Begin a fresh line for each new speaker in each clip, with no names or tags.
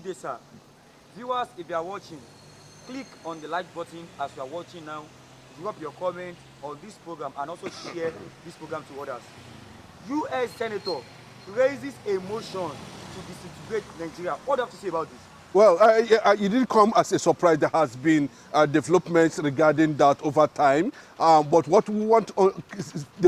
Good day, sir. Viewers, if you are watching, click on the like button as you are watching now. Drop your comment on this program and also share this program to others. U.S. Senator raises a motion to disintegrate Nigeria. What do you have to say about this?
Well, it didn't come as a surprise. There has been developments regarding that over time. But what they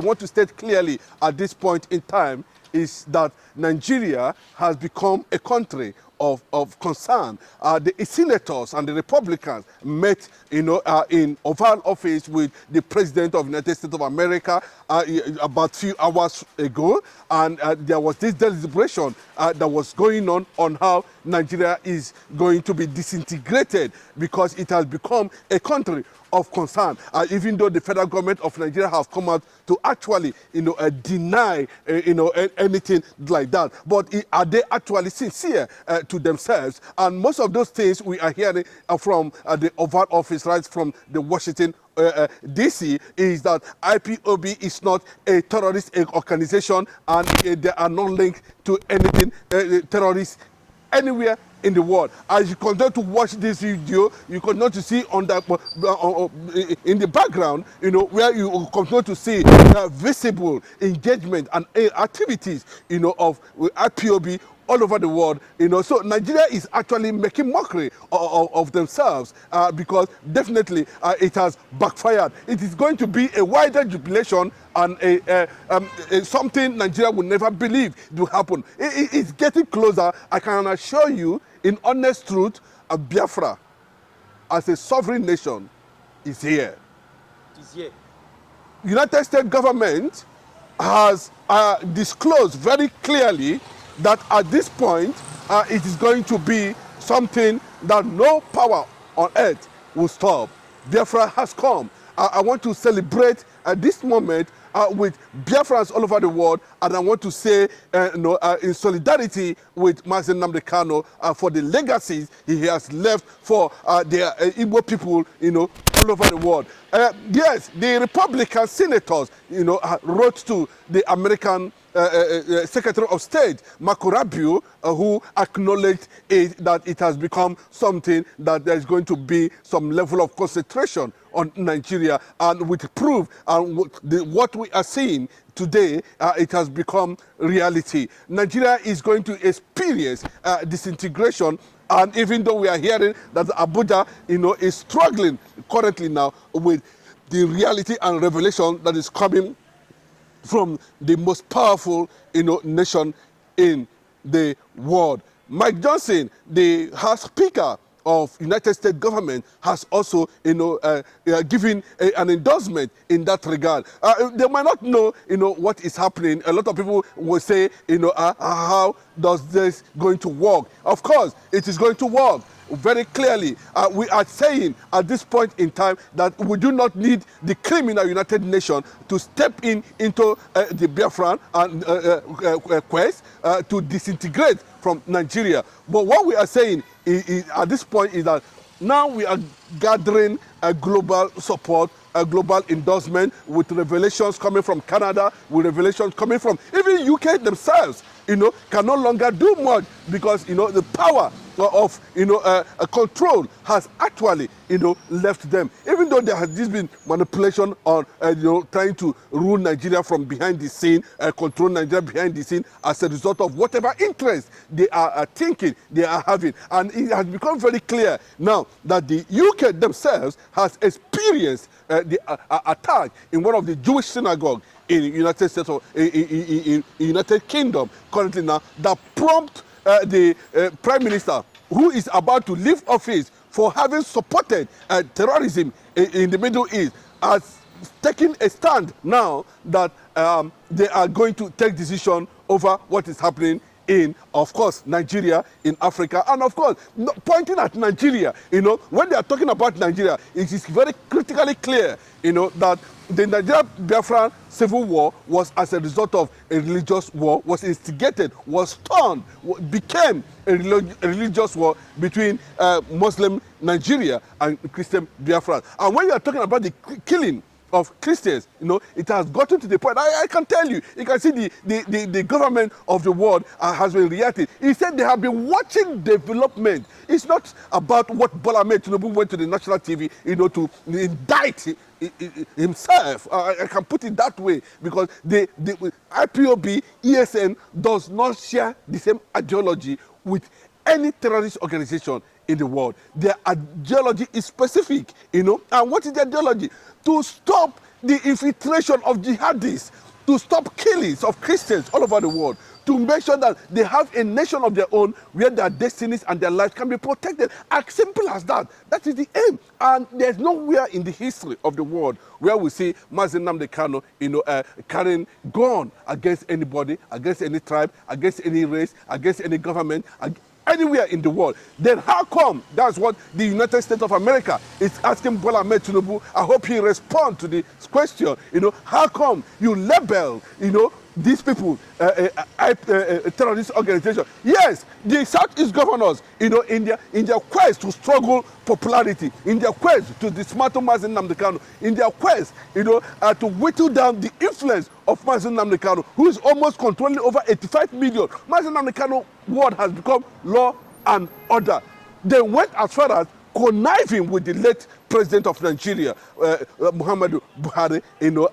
want to state clearly at this point in time is that Nigeria has become a country of concern. The senators and the Republicans met, in Oval Office with the President of the United States of America about a few hours ago, and there was this deliberation that was going on how Nigeria is going to be disintegrated because it has become a country of concern, even though the federal government of Nigeria has come out to actually, deny, anything like that. But are they actually sincere to themselves? And most of those things we are hearing from the Oval Office, right from the Washington DC, is that IPOB is not a terrorist organization and they are not linked to anything terrorist anywhere in the world. As you continue to watch this video, you continue to see on the in the background, where you continue to see visible engagement and activities, of IPOB all over the world, so Nigeria is actually making mockery of themselves because definitely it has backfired. It is going to be a wider jubilation and something Nigeria would never believe will happen. It's getting closer. I can assure you, in honest truth, Biafra, as a sovereign nation, is here.
It is here.
United States government has disclosed very clearly that at this point, it is going to be something that no power on earth will stop. Biafra has come. I want to celebrate at this moment with Biafrans all over the world, and I want to say, in solidarity with Master Nnamdi Kanu for the legacies he has left for the Igbo people, all over the world. Yes, the Republican senators, wrote to the American Secretary of State, Marco Rubio, who acknowledged that it has become something that there is going to be some level of concentration on Nigeria, and with proof and what we are seeing today, it has become reality. Nigeria is going to experience disintegration. And even though we are hearing that Abuja, is struggling currently now with the reality and revelation that is coming from the most powerful, nation in the world. Mike Johnson, the House Speaker of United States government, has also, given an endorsement in that regard. They might not know, what is happening. A lot of people will say, how does this going to work? Of course, it is going to work. Very clearly, we are saying at this point in time that we do not need the criminal United Nations to step into the Biafran quest to disintegrate from Nigeria. But what we are saying at this point is that now we are gathering a global support, a global endorsement, with revelations coming from Canada, with revelations coming from even UK themselves, can no longer do much because, the power of, control has actually, left them. Even though there has been manipulation on, trying to rule Nigeria from behind the scene, control Nigeria behind the scene as a result of whatever interest they are thinking they are having. And it has become very clear now that the UK themselves has experienced the attack in one of the Jewish synagogues in the United States of in United Kingdom currently now, that prompt the Prime Minister, who is about to leave office for having supported terrorism in the Middle East, has taken a stand now that they are going to take decision over what is happening in, of course, Nigeria, in Africa, and of course, pointing at Nigeria. When they are talking about Nigeria, it is very critically clear, that the Nigeria-Biafran civil war was as a result of a religious war, was instigated, was turned, became a religious war between Muslim Nigeria and Christian Biafra. And when you are talking about the killing of Christians. It has gotten to the point. I can tell you, you can see the government of the world has been reacting. He said they have been watching development. It's not about what Bola Ahmed Tinubu went to the national TV, to indict himself. I can put it that way, because the IPOB, ESN does not share the same ideology with any terrorist organization in the world. Their ideology is specific, and what is the ideology? To stop the infiltration of jihadists, to stop killings of Christians all over the world, to make sure that they have a nation of their own where their destinies and their lives can be protected. As simple as that. That is the aim. And there's nowhere in the history of the world where we see Nnamdi Kanu, carrying gun against anybody, against any tribe, against any race, against any government, anywhere in the world. Then how come? That's what the United States of America is asking Bola Ahmed Tinubu. I hope he responds to this question. How come you label, these people a terrorist organization? Yes, the Southeast governors, in their quest to struggle popularity, in their quest to dismantle Nnamdi Kanu, in their quest, to whittle down the influence of Nnamdi Kanu, who is almost controlling over 85 million. Nnamdi Kanu word has become law and order. They went as far as conniving with the late president of Nigeria, Muhammadu Buhari,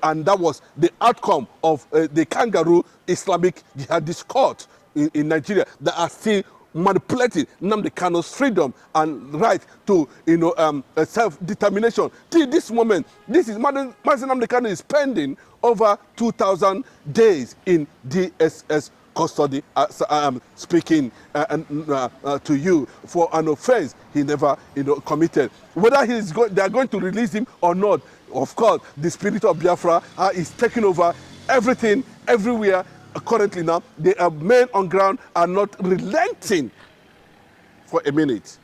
and that was the outcome of the kangaroo Islamic jihadist court in Nigeria that are still manipulating Nnamdi Kanu's freedom and right to, self-determination. Till this moment, Nnamdi Kanu is spending over 2,000 days in DSS custody, as I am speaking to you, for an offense he never committed. Whether they are going to release him or not, of course, the spirit of Biafra is taking over everything, everywhere. Currently now, the men on ground are not relenting for a minute.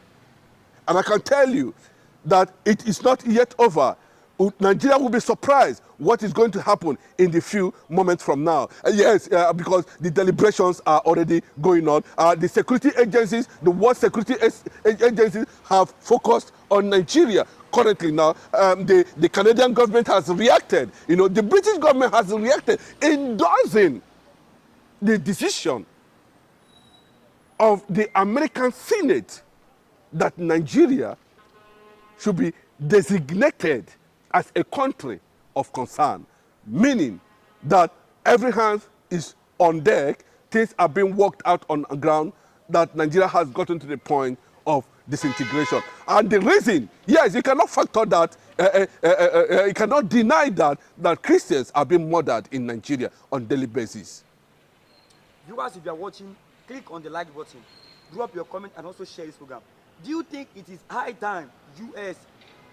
And I can tell you that it is not yet over. Nigeria will be surprised what is going to happen in the few moments from now. Yes, because the deliberations are already going on. The security agencies, the world security agencies have focused on Nigeria. Currently now, the Canadian government has reacted. The British government has reacted, endorsing the decision of the American Senate that Nigeria should be designated as a country of concern, meaning that every hand is on deck, things are being worked out on the ground, that Nigeria has gotten to the point of disintegration. And the reason, yes, you cannot factor that, you cannot deny that Christians are being murdered in Nigeria on a daily basis.
Viewers, if you are watching, click on the like button, drop your comment, and also share this program. Do you think it is high time U.S.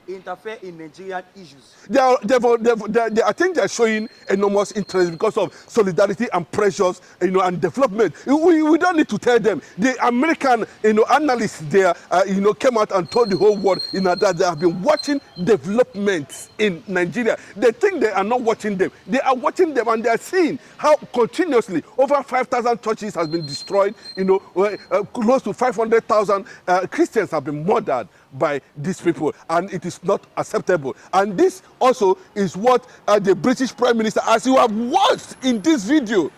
interfere in Nigerian issues?
I think they're showing enormous interest because of solidarity and pressures, and development. We don't need to tell them. The American, analysts there, came out and told the whole world, that they have been watching developments in Nigeria. They think they are not watching them. They are watching them, and they are seeing how continuously over 5,000 churches has been destroyed. Close to 500,000 Christians have been murdered by these people, and it is not acceptable. And this also is what the British Prime Minister, as you have watched in this video,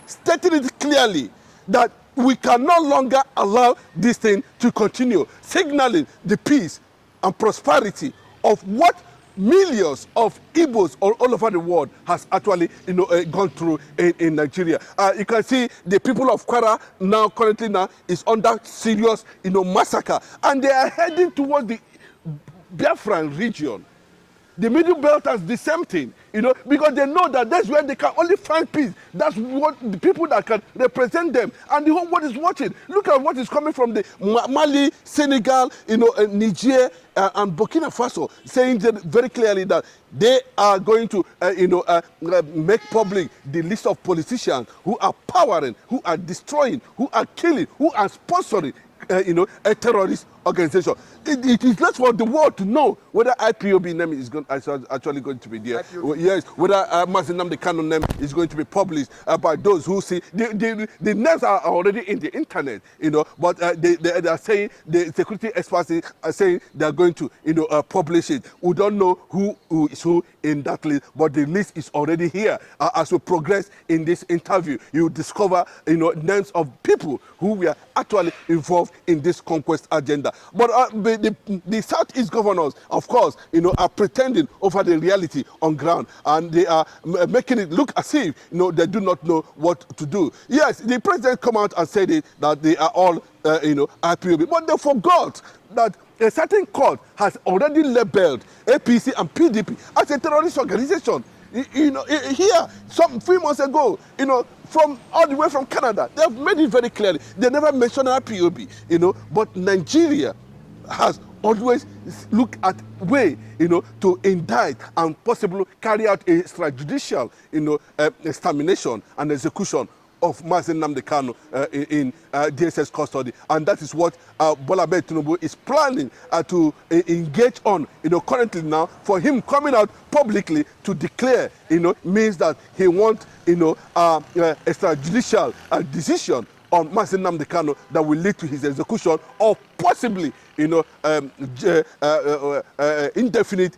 stated it clearly, that we can no longer allow this thing to continue, signaling the peace and prosperity of what millions of Igbos all over the world has actually gone through in Nigeria. You can see the people of Kwara currently is under serious massacre, and they are heading towards the Biafran region. The Middle Belt has the same thing, because they know that that's where they can only find peace. That's what the people that can represent them. And the whole world is watching. Look at what is coming from the Mali, Senegal, Niger, and Burkina Faso, saying very clearly that they are going to, make public the list of politicians who are powering, who are destroying, who are killing, who are sponsoring, a terrorist organization. It is left for the world to know whether IPOB name is actually going to be there. Yes, whether Nnamdi Kanu name is going to be published by those who see. The names are already in the internet, but they are saying, the security experts are saying they are going going to, publish it. We don't know who is who in that list, but the list is already here. As we progress in this interview, you discover, names of people who were actually involved in this conquest agenda. But the Southeast governors, of course, are pretending over the reality on ground, and they are making it look as if, they do not know what to do. Yes, the president come out and said it, that they are all, IPOB, but they forgot that a certain court has already labeled APC and PDP as a terrorist organization. Here, some few months ago, from all the way from Canada, they have made it very clearly. They never mentioned IPOB, but Nigeria has always looked at way, to indict and possibly carry out a extrajudicial, extermination and execution of Nnamdi Kanu in DSS custody, and that is what Bola Tinubu is planning to engage on. Currently now, for him coming out publicly to declare, means that he wants, extrajudicial decision on Nnamdi Kanu that will lead to his execution, or possibly, indefinite,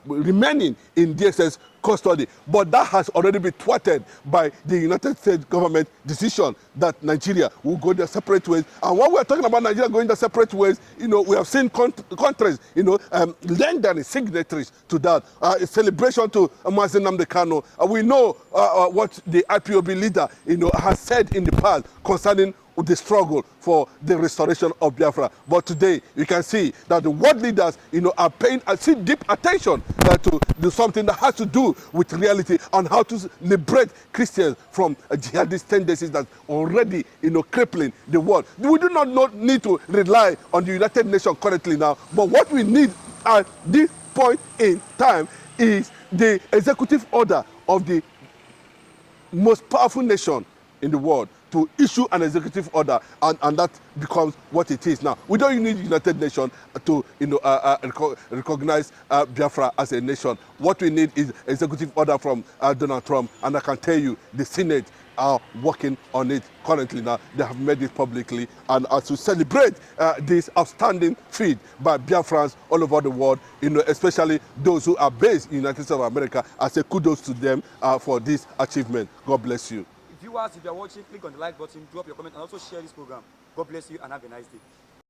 remaining in DSS custody. But that has already been thwarted by the United States government decision that Nigeria will go their separate ways. And when we're talking about Nigeria going their separate ways, we have seen countries, lending signatories to that. A celebration to Nnamdi Kanu. We know what the IPOB leader, has said in the past concerning the struggle for the restoration of Biafra. But today, you can see that the world leaders, are paying deep attention to do something that has to do with reality and how to liberate Christians from jihadist tendencies that already, crippling the world. We do not need to rely on the United Nations currently now, but what we need at this point in time is the executive order of the most powerful nation in the world to issue an executive order, and that becomes what it is now. We don't need the United Nations to recognize Biafra as a nation. What we need is executive order from Donald Trump, and I can tell you the Senate are working on it currently now. They have made it publicly, and as we celebrate this outstanding feat by Biafrans all over the world, especially those who are based in the United States of America, I say kudos to them for this achievement. God bless you.
Viewers, if you are watching, click on the like button, drop your comment, and also share this program. God bless you and have a nice day.